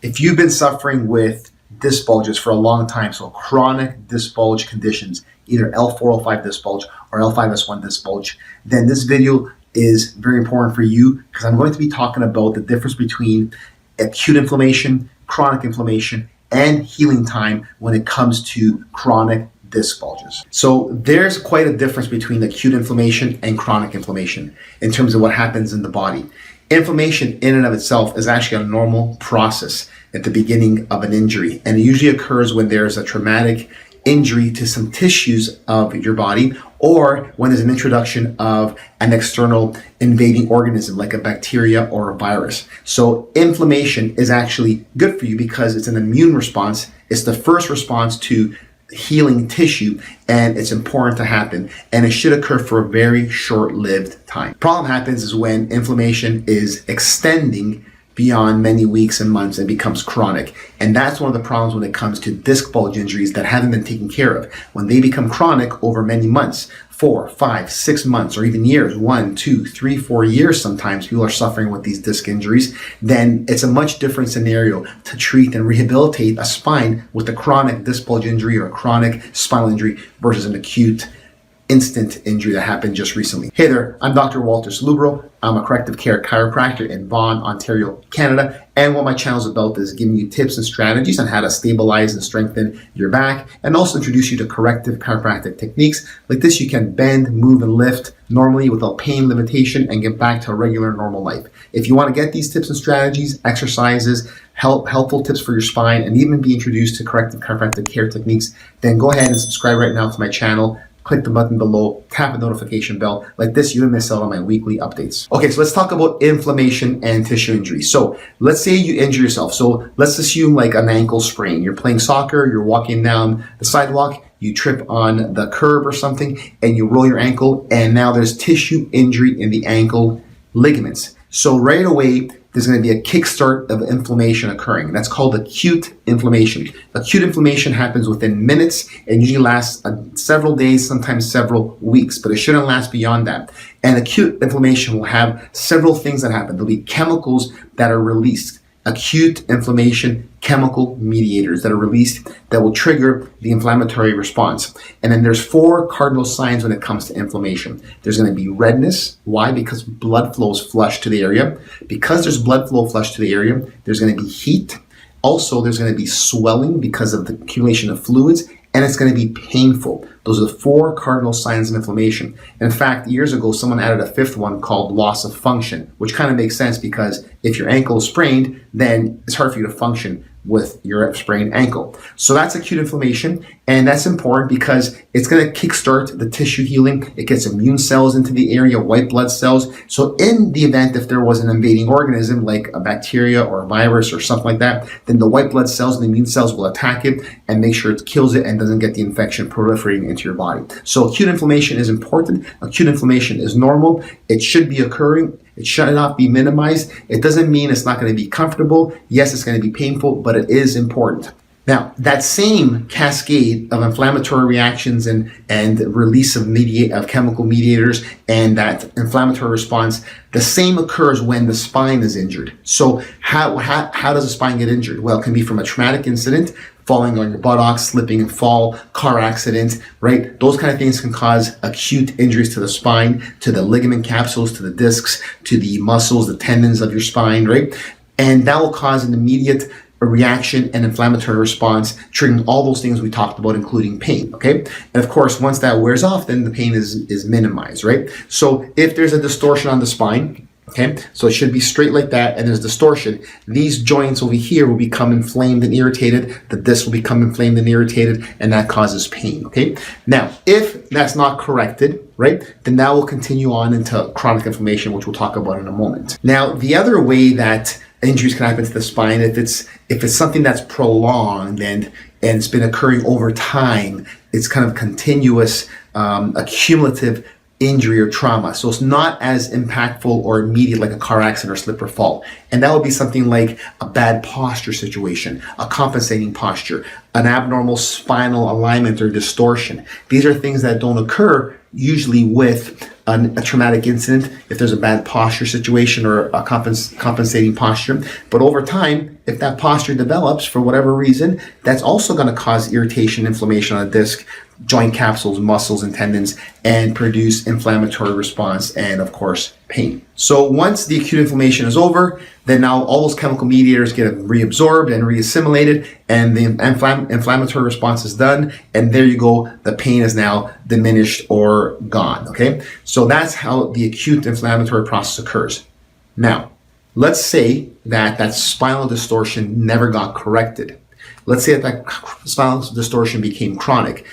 If you've been suffering with disc bulges for a long time, so chronic disc bulge conditions, either L4-L5 disc bulge or L5-S1 disc bulge, then this video is very important for you because I'm going to be talking about the difference between acute inflammation, chronic inflammation, and healing time when it comes to chronic disc bulges. So there's quite a difference between acute inflammation and chronic inflammation in terms of what happens in the body. Inflammation in and of itself is actually a normal process at the beginning of an injury, and it usually occurs when there's a traumatic injury to some tissues of your body, or when there's an introduction of an external invading organism like a bacteria or a virus. So inflammation is actually good for you because it's an immune response. It's the first response to healing tissue, and it's important to happen, and it should occur for a very short-lived time. Problem happens is when inflammation is extending beyond many weeks and months and becomes chronic. And that's one of the problems when it comes to disc bulge injuries that haven't been taken care of. When they become chronic over many months, 4, 5, 6 months, or even years, 1, 2, 3, 4 years sometimes, people are suffering with these disc injuries, then it's a much different scenario to treat and rehabilitate a spine with a chronic disc bulge injury or a chronic spinal injury versus an acute instant injury that happened just recently. Hey there, I'm Dr. Walter Salubro. I'm a corrective care chiropractor in Vaughan, Ontario, Canada. And what my channel is about is giving you tips and strategies on how to stabilize and strengthen your back, and also introduce you to corrective chiropractic techniques. Like this, you can bend, move, and lift normally without pain limitation and get back to a regular normal life. If you want to get these tips and strategies, exercises, helpful tips for your spine, and even be introduced to corrective chiropractic care techniques, then go ahead and subscribe right now to my channel. Click the button below, tap the notification bell. Like this, you don't miss out on my weekly updates. Okay, so let's talk about inflammation and tissue injury. So let's say you injure yourself. So let's assume like an ankle sprain. You're playing soccer, you're walking down the sidewalk, you trip on the curb or something, and you roll your ankle, and now there's tissue injury in the ankle ligaments. So right away, there's going to be a kickstart of inflammation occurring. That's called acute inflammation. Acute inflammation happens within minutes and usually lasts several days, sometimes several weeks, but it shouldn't last beyond that. And acute inflammation will have several things that happen. There'll be chemicals that are released. Acute inflammation chemical mediators that are released that will trigger the inflammatory response. And then there's 4 cardinal signs when it comes to inflammation. There's going to be redness. Why? Because blood flows flush to the area. Because there's blood flow flush to the area, there's going to be heat. Also, there's going to be swelling because of the accumulation of fluids, and it's going to be painful. Those are the 4 cardinal signs of inflammation. In fact, years ago, someone added a 5th one called loss of function, which kind of makes sense because if your ankle is sprained, then it's hard for you to function with your sprained ankle. So that's acute inflammation, and that's important because it's going to kickstart the tissue healing. It gets immune cells into the area, white blood cells. So in the event if there was an invading organism like a bacteria or a virus or something like that, then the white blood cells and the immune cells will attack it and make sure it kills it and doesn't get the infection proliferating into your body. So acute inflammation is important. Acute inflammation is normal. It should be occurring. It should not be minimized. It doesn't mean it's not going to be comfortable. Yes, it's going to be painful, but it is important. Now, that same cascade of inflammatory reactions and release of chemical mediators and that inflammatory response, the same occurs when the spine is injured. So how does the spine get injured? Well, it can be from a traumatic incident, falling on your buttocks, slipping and fall, car accident, right? Those kind of things can cause acute injuries to the spine, to the ligament capsules, to the discs, to the muscles, the tendons of your spine, right? And that will cause an immediate reaction and inflammatory response, triggering all those things we talked about, including pain, okay? And of course, once that wears off, then the pain is minimized, right? So if there's a distortion on the spine, okay, so it should be straight like that, and there's distortion, these joints over here will become inflamed and irritated, the disc will become inflamed and irritated, and that causes pain, okay? Now, if that's not corrected, right, then that will continue on into chronic inflammation, which we'll talk about in a moment. Now, the other way that injuries can happen to the spine, if it's something that's prolonged and it's been occurring over time, it's kind of continuous accumulative injury or trauma. So it's not as impactful or immediate like a car accident or slip or fall. And that would be something like a bad posture situation, a compensating posture, an abnormal spinal alignment or distortion. These are things that don't occur usually with a traumatic incident, if there's a bad posture situation or a compensating posture. But over time, if that posture develops for whatever reason, that's also going to cause irritation, inflammation on the disc, joint capsules, muscles, and tendons, and produce inflammatory response and, of course, pain. So once the acute inflammation is over, then now all those chemical mediators get reabsorbed and reassimilated, and the inflammatory response is done, and there you go, the pain is now diminished or gone, okay? So that's how the acute inflammatory process occurs. Now, let's say that spinal distortion never got corrected. Let's say that spinal distortion became chronic.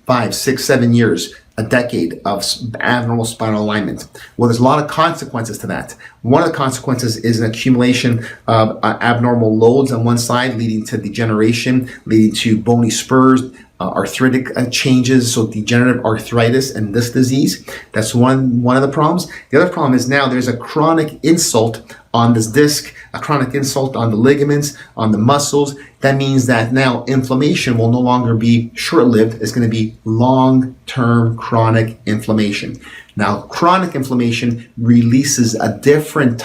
5, 6, 7 years, a decade of abnormal spinal alignment. Well, there's a lot of consequences to that. One of the consequences is an accumulation of abnormal loads on one side, leading to degeneration, leading to bony spurs, arthritic changes, so degenerative arthritis and disc disease. That's one of the problems. The other problem is now there's a chronic insult on this disc, a chronic insult on the ligaments, on the muscles. That means that now inflammation will no longer be short-lived. It's going to be long-term chronic inflammation. Now, chronic inflammation releases a different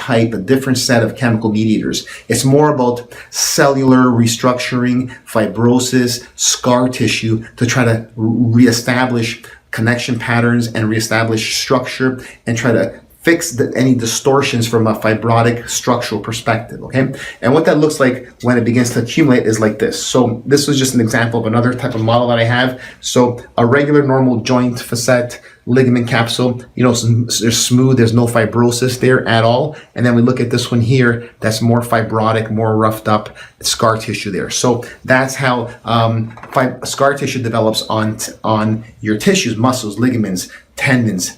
set of chemical mediators. It's more about cellular restructuring, fibrosis, scar tissue to try to reestablish connection patterns and reestablish structure and try to fix any distortions from a fibrotic structural perspective, okay? And what that looks like when it begins to accumulate is like this. So this was just an example of another type of model that I have. So a regular normal joint facet ligament capsule, they're smooth, there's no fibrosis there at all. And then we look at this one here, that's more fibrotic, more roughed up scar tissue there. So that's how scar tissue develops on your tissues, muscles, ligaments, tendons,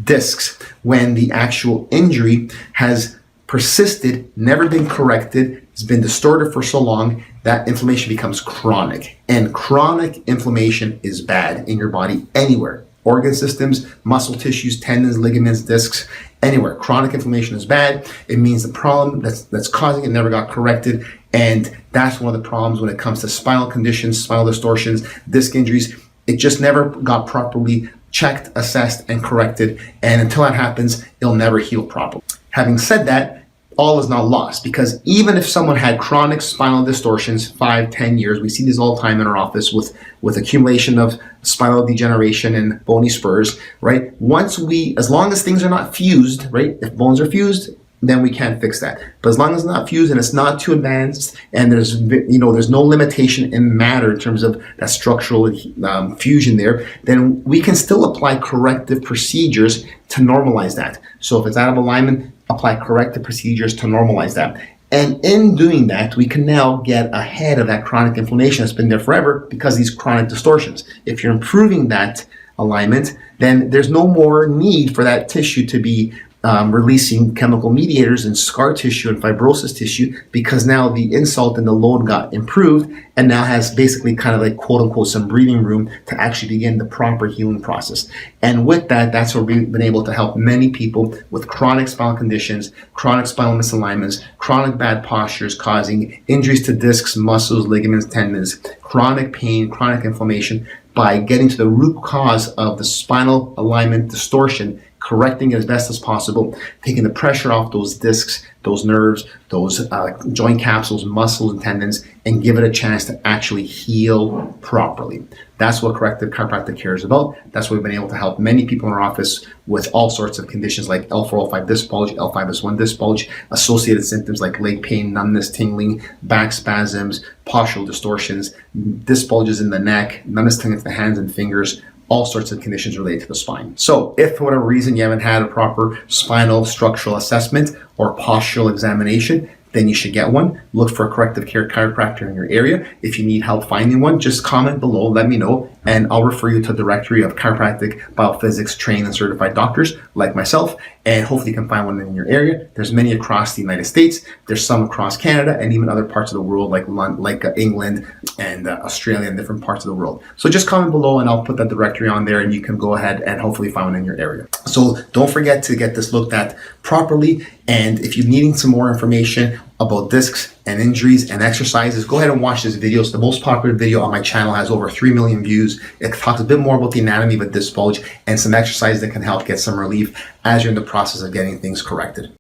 discs, when the actual injury has persisted, never been corrected, it's been distorted for so long that inflammation becomes chronic. And chronic inflammation is bad in your body anywhere. Organ systems, muscle tissues, tendons, ligaments, discs, anywhere. Chronic inflammation is bad. It means the problem that's causing it never got corrected. And that's one of the problems when it comes to spinal conditions, spinal distortions, disc injuries. It just never got properly checked, assessed, and corrected. And until that happens, it'll never heal properly. Having said that, all is not lost, because even if someone had chronic spinal distortions, 5, 10 years, we see this all the time in our office with accumulation of spinal degeneration and bony spurs, right? As long as things are not fused, right? If bones are fused, then we can't fix that. But as long as it's not fused and it's not too advanced, and there's no limitation in matter in terms of that structural fusion there, then we can still apply corrective procedures to normalize that. So if it's out of alignment, apply corrective procedures to normalize that. And in doing that, we can now get ahead of that chronic inflammation that's been there forever because of these chronic distortions. If you're improving that alignment, then there's no more need for that tissue to be releasing chemical mediators in scar tissue and fibrosis tissue, because now the insult and the load got improved and now has basically kind of like quote unquote some breathing room to actually begin the proper healing process. And with that, that's where we've been able to help many people with chronic spinal conditions, chronic spinal misalignments, chronic bad postures causing injuries to discs, muscles, ligaments, tendons, chronic pain, chronic inflammation, by getting to the root cause of the spinal alignment distortion, correcting it as best as possible, taking the pressure off those discs, those nerves, those joint capsules, muscles, and tendons, and give it a chance to actually heal properly. That's what corrective chiropractic care is about. That's what we've been able to help many people in our office with all sorts of conditions like L4, L5 disc bulge, L5S1 disc bulge, associated symptoms like leg pain, numbness, tingling, back spasms, postural distortions, disc bulges in the neck, numbness, tingling to the hands and fingers, all sorts of conditions related to the spine. So if for whatever reason you haven't had a proper spinal structural assessment or postural examination, then you should get one. Look for a corrective care chiropractor in your area. If you need help finding one, just comment below, let me know, and I'll refer you to a directory of chiropractic, biophysics, trained and certified doctors like myself, and hopefully you can find one in your area. There's many across the United States. There's some across Canada and even other parts of the world like England and Australia and different parts of the world. So just comment below and I'll put that directory on there and you can go ahead and hopefully find one in your area. So don't forget to get this looked at properly. And if you're needing some more information about discs and injuries and exercises, go ahead and watch this video. It's the most popular video on my channel, has over 3 million views. It talks a bit more about the anatomy of a disc bulge and some exercises that can help get some relief as you're in the process of getting things corrected.